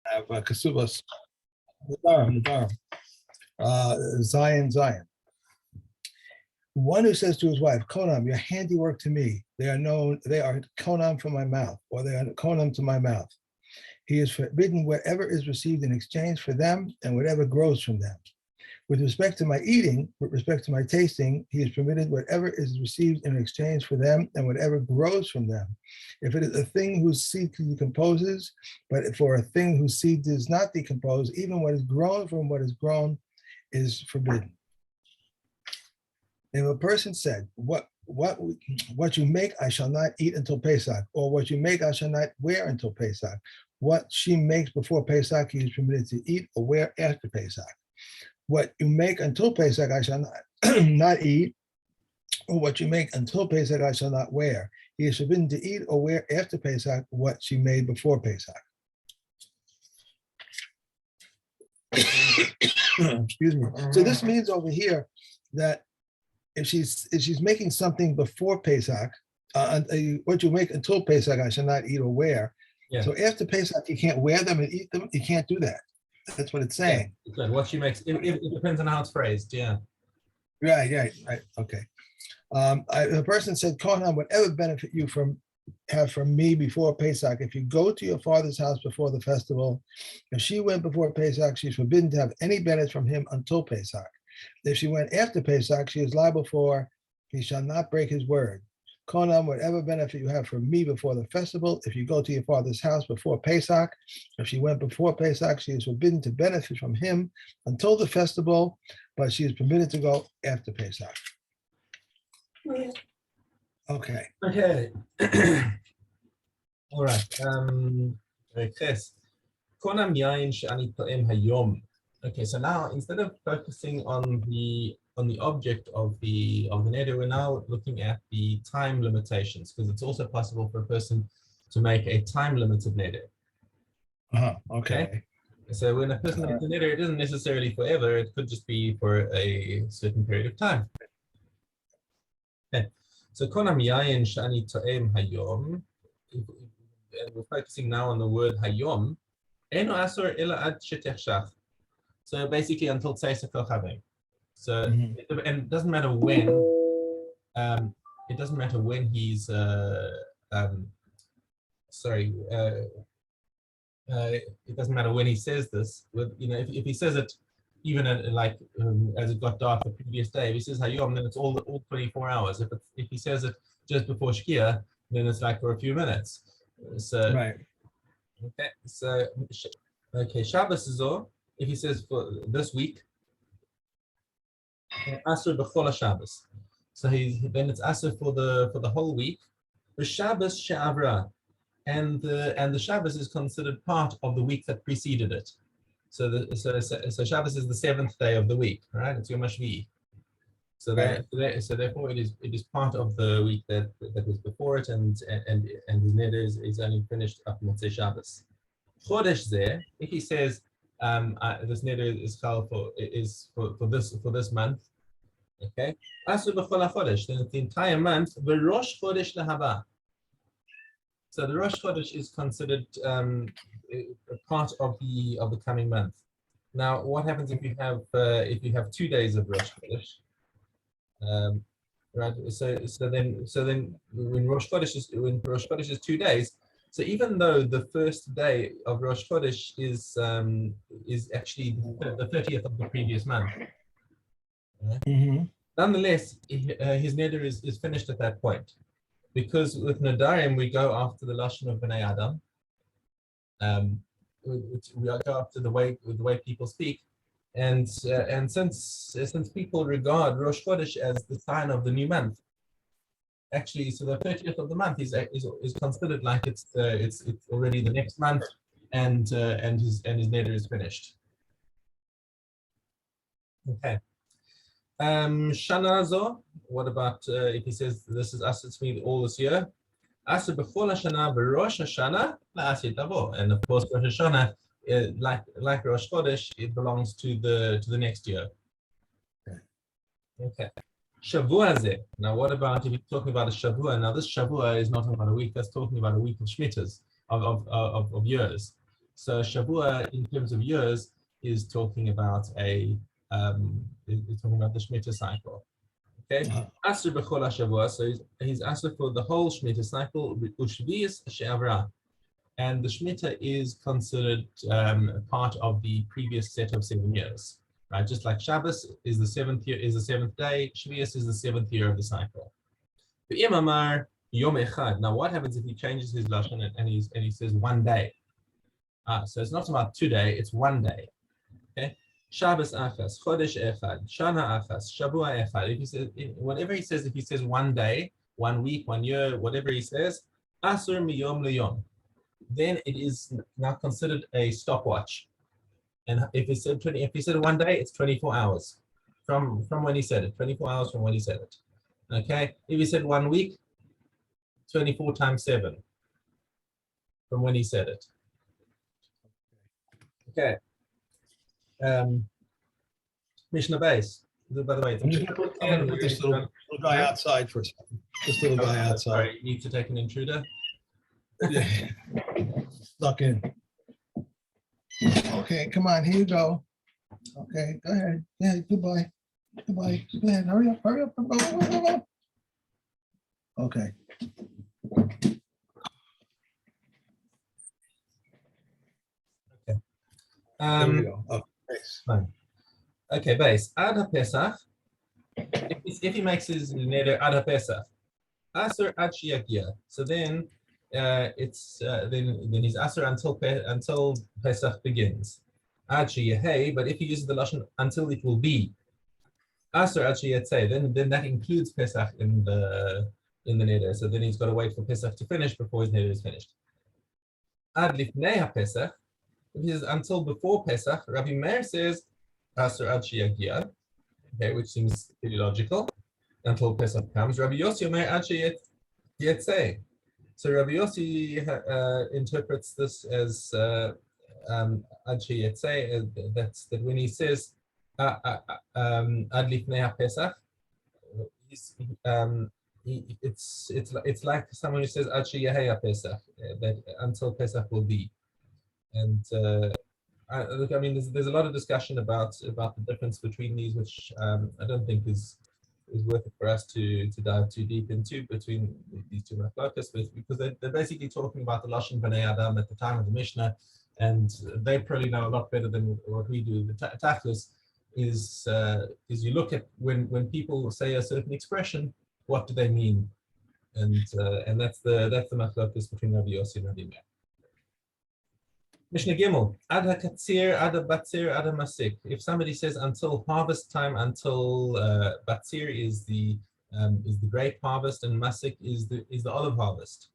have Kasubas, Nedarim, Zion. One who says to his wife, Konam, your handiwork to me. They are Konam from my mouth, or they are Konam to my mouth. He is forbidden whatever is received in exchange for them and whatever grows from them. With respect to my eating, with respect to my tasting, he is permitted whatever is received in exchange for them and whatever grows from them. If it is a thing whose seed decomposes, but for a thing whose seed does not decompose, even what is grown from what is grown is forbidden. If a person said, what you make I shall not eat until Pesach, or what you make I shall not wear until Pesach, what she makes before Pesach he is permitted to eat or wear after Pesach. What you make until Pesach I shall not eat, or what you make until Pesach I shall not wear. He is forbidden to eat or wear after Pesach what she made before Pesach. Excuse me. So this means over here that if she's making something before Pesach, what you make until Pesach I shall not eat or wear. Yeah. So after Pesach you can't wear them and eat them. You can't do that. That's what it's saying. Yeah, what she makes, it depends on how it's phrased. Yeah. Right. Okay. The person said, Kohanim, whatever benefit you have from me before Pesach, if you go to your father's house before the festival, if she went before Pesach, she's forbidden to have any benefit from him until Pesach. If she went after Pesach, she is liable for, he shall not break his word. Kohanim, whatever benefit you have from me before the festival, if you go to your father's house before Pesach, if she went before Pesach, she is forbidden to benefit from him until the festival, but she is permitted to go after Pesach. Okay. All right. Konam yain she'ani to'em hayom. Okay, so now instead of focusing on the object of the neder, we're now looking at the time limitations, because it's also possible for a person to make a time limited neder. Okay. So when a person makes a neder, it isn't necessarily forever. It could just be for a certain period of time. Okay. So konam yain shani to'em hayom. And we're focusing now on the word hayom. Eno asur ela ad shetechshach. So basically until Tzeis HaKochavim. So and it doesn't matter when. It doesn't matter when he's it doesn't matter when he says this. With if he says it even as it got dark the previous day, if he says Hayom, then it's all 24 hours. If he says it just before Shkia, then it's like for a few minutes. So right. Okay. So Shabbos is all. If he says for this week, Asr b'chol Shabbos, so then it's Asr for the whole week. The Shabbos she'avra, and the Shabbos is considered part of the week that preceded it. So Shabbos is the seventh day of the week, right? It's Yom HaShvi'i. So therefore it is part of the week that was before it, and his neder is only finished up in Shabbos. Chodesh zeh, if he says this neder is for this month, okay. Asur b'chol hachodesh, then it's the entire month. V'rosh chodesh lahaba. So the Rosh Chodesh is considered a part of the coming month. Now, what happens if you have 2 days of Rosh Chodesh? Right. So then when Rosh Chodesh is 2 days. So even though the first day of Rosh Chodesh is actually the 30th of the previous month, right? Nonetheless, his neder is finished at that point, because with Nedarim we go after the lashon of Bnei Adam. We go after the way people speak, and since people regard Rosh Chodesh as the sign of the new month, actually, so the 30th of the month is considered like it's already the next month, and his neder is finished. Okay. Shana zo. What about if he says this is Asr to me all this year? Asr b'chol Hashana b'Rosh Hashana la'asir tavo. And of course, Rosh Hashanah, like Rosh Chodesh, it belongs to the next year. Okay. Shavua zeh. Now, what about if you're talking about a Shavua? Now, this Shavua is not talking about a week. That's talking about a week of Shmitas, of years. So Shavua, in terms of years, is talking about is talking about the Shemitah cycle. Okay, Asr b'chol Shavua, so he's Asr for the whole Shemitah cycle. Ushvius she'avra, and the Shemitah is considered part of the previous set of 7 years, right? Just like Shabbos is the seventh day, Shvius is the 7th year of the cycle. V'im amar yom echad. Now, what happens if he changes his lashon and he says 1 day? So it's not about 2 day, it's 1 day. Okay. Shabbos achas, chodesh echad, shana achas, shavua echad. If he says whatever he says, if he says 1 day, 1 week, 1 year, whatever he says, asur miyom liyom, then it is now considered a stopwatch. And if he said 1 day, it's 24 hours from when he said it. 24 hours from when he said it. Okay. If he said 1 week, 24 times 7 from when he said it. Okay. Mishna base. By the way, I'm just gonna put this little guy outside for a second. This little guy outside. Sorry, you need to take an intruder. Yeah. Stuck in. Okay, come on, here you go. Okay, go ahead. Yeah, goodbye. Goodbye. Go ahead, hurry up, hurry up. Go, go, go, go, go. Okay. There we go. Oh, thanks. Fine. Okay, base. Ad HaPesach. If he makes his neder Ad HaPesach, Asur Ad Shiyagia. So then it's then he's Asur until Pesach begins. Ad Shiyahei, but if he uses the lashon until it will be Asur Ad Shiyatzei, then that includes Pesach in the neder. So then he's got to wait for Pesach to finish before his neder is finished. Ad Lifnei HaPesach. If he says until before Pesach, Rabbi Meir says Asur Ad Shiyagia, okay, which seems pretty logical. Until Pesach comes, Rabbi Yossi Omer Ad Sheyetzei. So Rabbi Yossi interprets this as Ad Sheyetzei. That's that when he says Ad Lifnei HaPesach, it's like someone who says Ad Sheyehei HaPesach, that until Pesach will be. And look, I mean, there's a lot of discussion about the difference between these, which I don't think is worth it for us to dive too deep into between these two machlokas, because they're basically talking about the lashon b'nei adam at the time of the Mishnah, and they probably know a lot better than what we do. The tachlis is you look at when people say a certain expression, what do they mean, and that's the machlokas between Rabbi Yossi and Rabbi Meir. Mishnah Gimel, Ad HaKatzir, Ad HaBatzir, Ad HaMasik. If somebody says until harvest time, until Batzir is the grape harvest, and Masik is the olive harvest.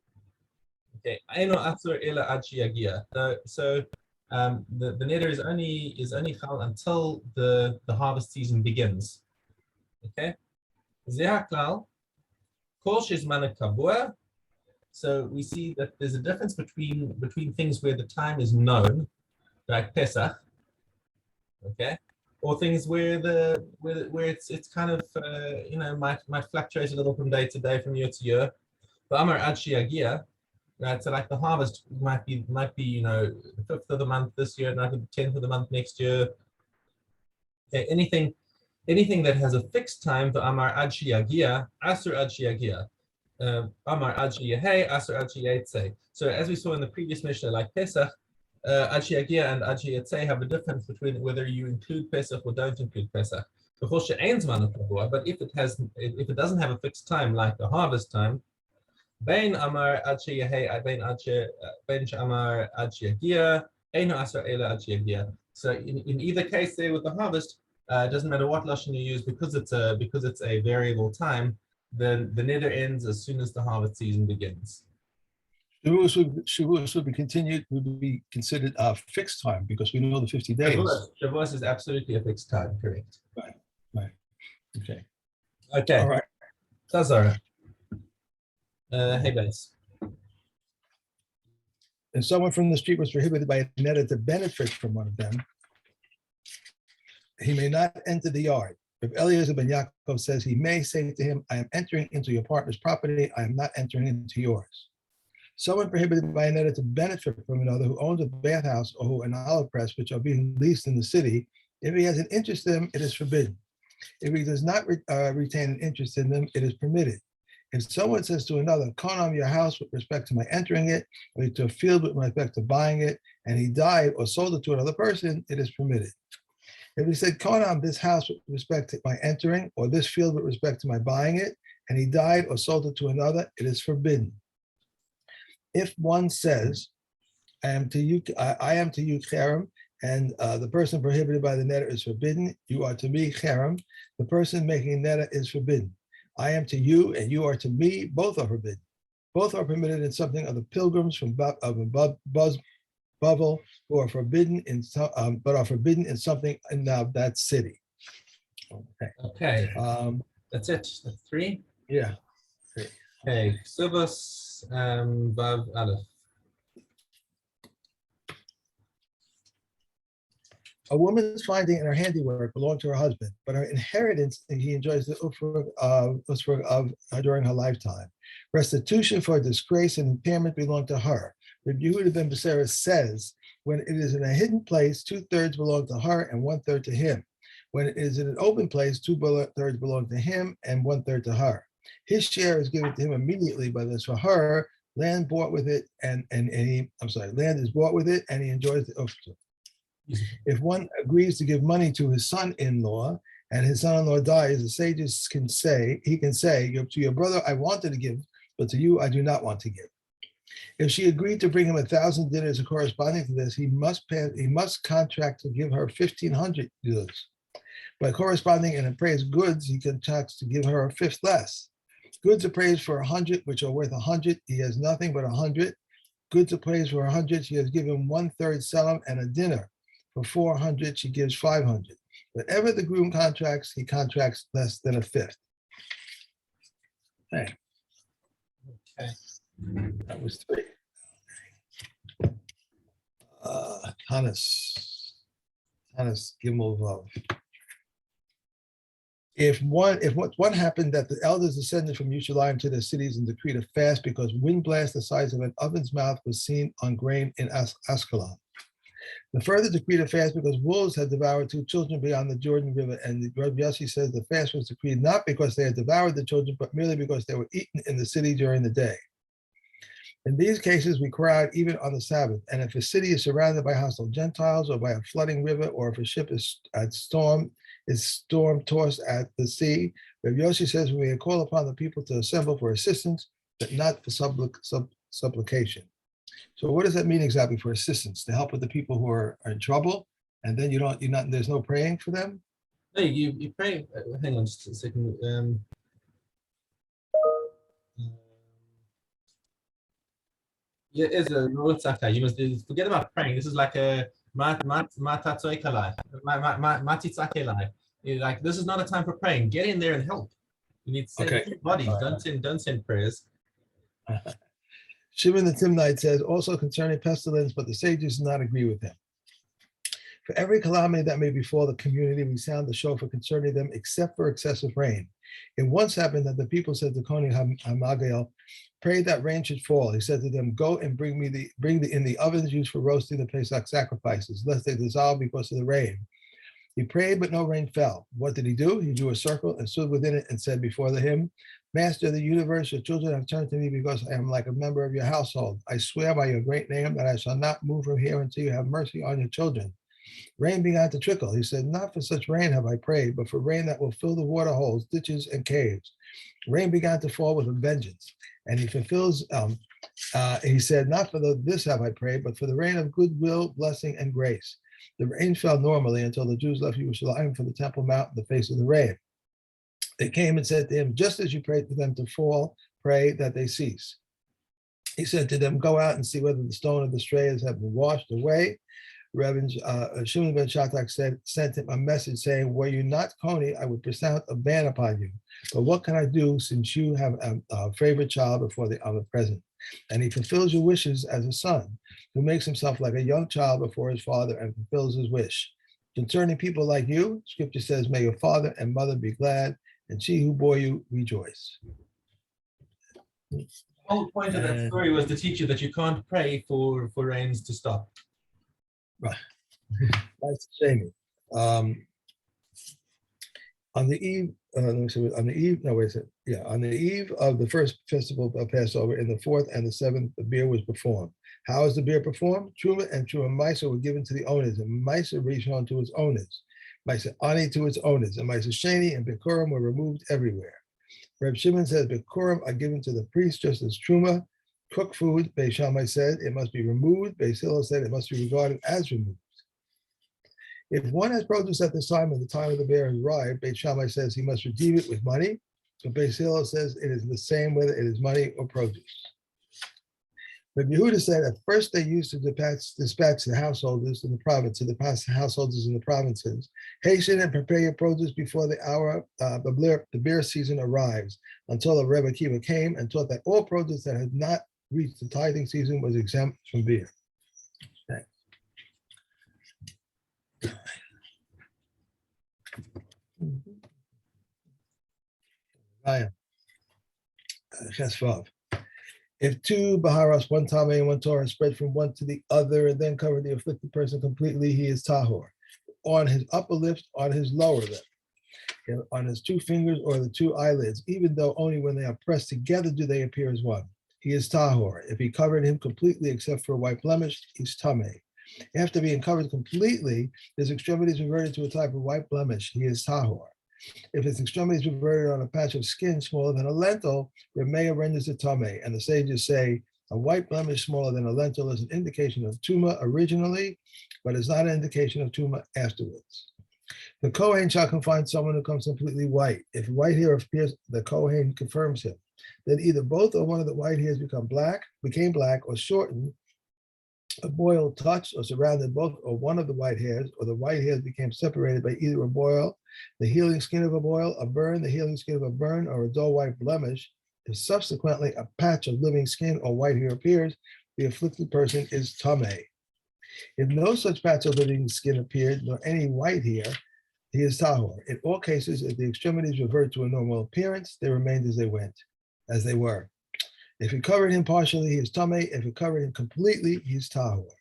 Okay, Eino Atzur Ela Ad Shiyagia. So the neder is only chal until the harvest season begins. Okay, Zeh HaKlal, Kol Shezman Kabua. So we see that there's a difference between things where the time is known, like Pesach, okay, or things where it's kind of might fluctuate a little from day to day, from year to year. But Amar Ad Shiyagia, right? So like the harvest might be the 5th of the month this year, might be the 10th of the month next year. Okay, anything that has a fixed time, the Amar Ad Shiyagia, Asur Ad Shiyagia. Amar Ad Sheyehei, Asur Ad Sheyetzei. So as we saw in the previous Mishnah, like Pesach, Ad Sheyagia and Ad Sheyetzei have a difference between whether you include Pesach or don't include Pesach. But if it doesn't have a fixed time, like the harvest time, Bein Amar Ad Sheyehei, Bein Amar Ad Sheyagia, Eino Asur Ela Ad Sheyagia. So in either case, there with the harvest, it doesn't matter what lashon you use, because it's a variable time. The neder ends as soon as the harvest season begins. Shavuos would be considered a fixed time, because we know the 50 days. Shavuos is absolutely a fixed time, correct? Right. Okay. All right. Tazara. Hey, guys. If someone from the street was prohibited by a neder to benefit from one of them, he may not enter the yard. If Eliezer ben Yaakov says, he may say to him, I am entering into your partner's property, I am not entering into yours. Someone prohibited by a neder to benefit from another who owns a bathhouse or who an olive press, which are being leased in the city, if he has an interest in them, it is forbidden. If he does not retain an interest in them, it is permitted. If someone says to another, "Come on your house with respect to my entering it, or to a field with respect to buying it," and he died or sold it to another person, it is permitted. If he said, "Come on this house with respect to my entering, or this field with respect to my buying it," and he died or sold it to another, it is forbidden. If one says, I am to you cherem, and the person prohibited by the neder is forbidden, you are to me cherem, the person making neder is forbidden. I am to you and you are to me, both are forbidden. Both are permitted in something of the pilgrims from Bavel, who are forbidden in but are forbidden in something in that city. Okay. Okay. That's it. That's 3. Yeah. Okay. Ksubos Vav Aleph. A woman's finding in her handiwork belonged to her husband, but her inheritance he enjoys the ufrog of during her lifetime. Restitution for disgrace and impairment belong to her. Rabbi Yehuda ben Becerra says, when it is in a hidden place, 2/3 belong to her and 1/3 to him. When it is in an open place, 2/3 belong to him and 1/3 to her. His share is given to him immediately, but as for her, land bought with it, land is bought with it, and he enjoys the ufrog. If one agrees to give money to his son-in-law and his son-in-law dies, the sages can say, to your brother I wanted to give, but to you I do not want to give. If she agreed to bring him 1,000 dinars corresponding to this, he must contract to give her 1,500 goods. By corresponding in appraised goods, he contracts to give her a fifth less. Goods appraised for 100, which are worth 100, he has nothing but 100. Goods appraised for 100, she has given 1/3 selim and a dinner. For 400, she gives 500. Whatever the groom contracts, he contracts less than a fifth. Okay. That was 3. Hannes Gimel Vav. If one happened that the elders descended from Yerushalayim to their cities and decreed a fast because wind blast the size of an oven's mouth was seen on grain in Ascalon. The further decreed a fast because wolves had devoured 2 children beyond the Jordan River, and Rabbi Yossi says the fast was decreed not because they had devoured the children, but merely because they were eaten in the city during the day. In these cases, we cry out even on the Sabbath, and if a city is surrounded by hostile Gentiles or by a flooding river, or if a ship is storm tossed at the sea, Rabbi Yossi says we may call upon the people to assemble for assistance, but not for supplication. So what does that mean exactly, for assistance? To help with the people who are in trouble, and then there's no praying for them? No, you pray. Hang on just a second. Yeah, is a rule. You must forget about praying. This is like a like this is not a time for praying. Get in there and help. You need to send bodies. Don't send prayers. Shimon the Timnite says also concerning pestilence, but the sages do not agree with him. For every calamity that may befall the community, we sound the shofar concerning them, except for excessive rain. It once happened that the people said to Kohen Hamagel, "Pray that rain should fall." He said to them, "Go and bring in the ovens used for roasting the Pesach sacrifices, lest they dissolve because of the rain." He prayed, but no rain fell. What did he do? He drew a circle and stood within it and said before him, "Master of the universe, your children have turned to me because I am like a member of your household. I swear by your great name that I shall not move from here until you have mercy on your children." Rain began to trickle. He said, "Not for such rain have I prayed, but for rain that will fill the water holes, ditches, and caves." Rain began to fall with a vengeance. And he fulfills, he said, "Not for this have I prayed, but for the rain of goodwill, blessing, and grace." The rain fell normally until the Jews left Yerushalayim for the Temple Mount in the face of the rain. They came and said to him, "Just as you prayed for them to fall, pray that they cease." He said to them, "Go out and see whether the stone of the strayers have been washed away." Reverend Shimon ben Shattak sent him a message saying, "Were you not Coney, I would present a ban upon you. But what can I do since you have a favorite child before the omnipresent? And he fulfills your wishes as a son, who makes himself like a young child before his father and fulfills his wish. Concerning people like you, Scripture says, may your father and mother be glad, and she who bore you rejoice." whole point of that story was to teach you that you can't pray for rains to stop. Right. That's shaming. On the eve, let me see, on the eve, no, wait a second. Yeah, on the eve of the first festival of Passover, in the fourth and the seventh, the beer was performed. How is the beer performed? Truma and Truma Maisa were given to the owners, and Maisa reached on to its owners. Maisa Ani to its owners, and Maisa Sheni and Bikurim were removed everywhere. Reb Shimon says Bikurim are given to the priest just as Truma. Cooked food, Beis Shammai said, it must be removed. Beis Hillel said it must be regarded as removed. If one has produce at this time and the time of the bear has arrived, Beis Shammai says he must redeem it with money. But Beis Hillel says it is the same whether it is money or produce. But Yehuda said at first they used to dispatch the householders in the province, hasten and prepare your produce before the hour the beer season arrives, until the Rebbe Akiva came and taught that all produce that had not reached the tithing season was exempt from beer. Okay. If two Baharas, one Tame and one Torah, spread from one to the other and then cover the afflicted person completely, he is Tahor. On his upper lips, on his lower lip, on his two fingers or the two eyelids, even though only when they are pressed together do they appear as one. He is Tahor. If he covered him completely except for a white blemish, he's Tameh. After being covered completely, his extremities reverted to a type of white blemish, he is Tahor. If his extremities reverted on a patch of skin smaller than a lentil, Remeah renders it Tameh. And the sages say a white blemish smaller than a lentil is an indication of Tuma originally, but is not an indication of Tuma afterwards. The Kohen shall confine someone who comes completely white. If white hair appears, the Kohen confirms him. Then either both or one of the white hairs became black, or shortened, a boil touched or surrounded both or one of the white hairs, or the white hairs became separated by either a boil, the healing skin of a boil, a burn, the healing skin of a burn, or a dull white blemish. If subsequently a patch of living skin or white hair appears, the afflicted person is Tameh. If no such patch of living skin appeared, nor any white hair, he is Tahor. In all cases, if the extremities revert to a normal appearance, they remained as they were. If he covered him partially, he is Tameh. If he covered him completely, he is Tahor.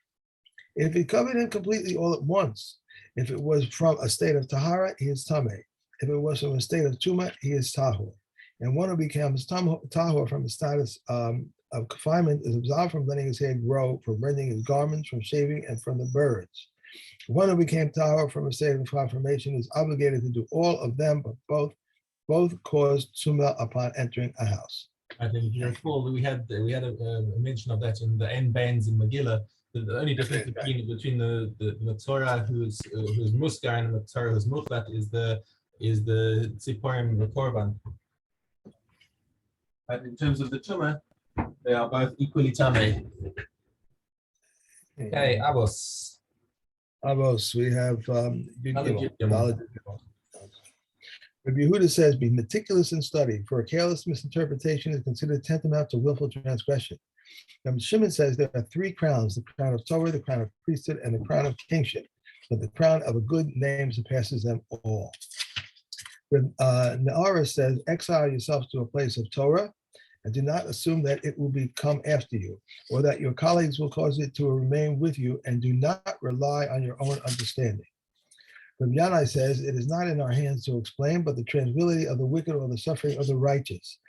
If he covered him completely all at once, if it was from a state of Tahara, he is Tameh. If it was from a state of Tuma, he is Tahor. And one who becomes Tahor from the status of confinement is absolved from letting his hair grow, from rending his garments, from shaving, and from the birds. One who became Tahor from a state of confirmation is obligated to do all of them, but both cause Tuma upon entering a house. I think if you recall, we had a mention of that in the end bands in Megillah. The only difference between the Torah who's Muskar and the Torah who's Mukhlat is the Tziporim the Korban. But in terms of the Tumah, they are both equally Tameh. Okay, Avos. Avos, we have Rabbi Yehuda says, be meticulous in study, for a careless misinterpretation is considered tantamount to willful transgression. Rabbi Shimon says there are three crowns, the crown of Torah, the crown of priesthood, and the crown of kingship, but the crown of a good name surpasses them all. Nedarim says, exile yourself to a place of Torah, and do not assume that it will come after you, or that your colleagues will cause it to remain with you, and do not rely on your own understanding. Rabbi Yanai says, it is not in our hands to explain, but the tranquility of the wicked or the suffering of the righteous.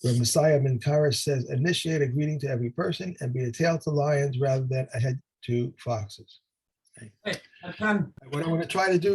Rabbi Messiah Ben Karas says, initiate a greeting to every person and be a tail to lions rather than a head to foxes. Hey, what I'm going to try to do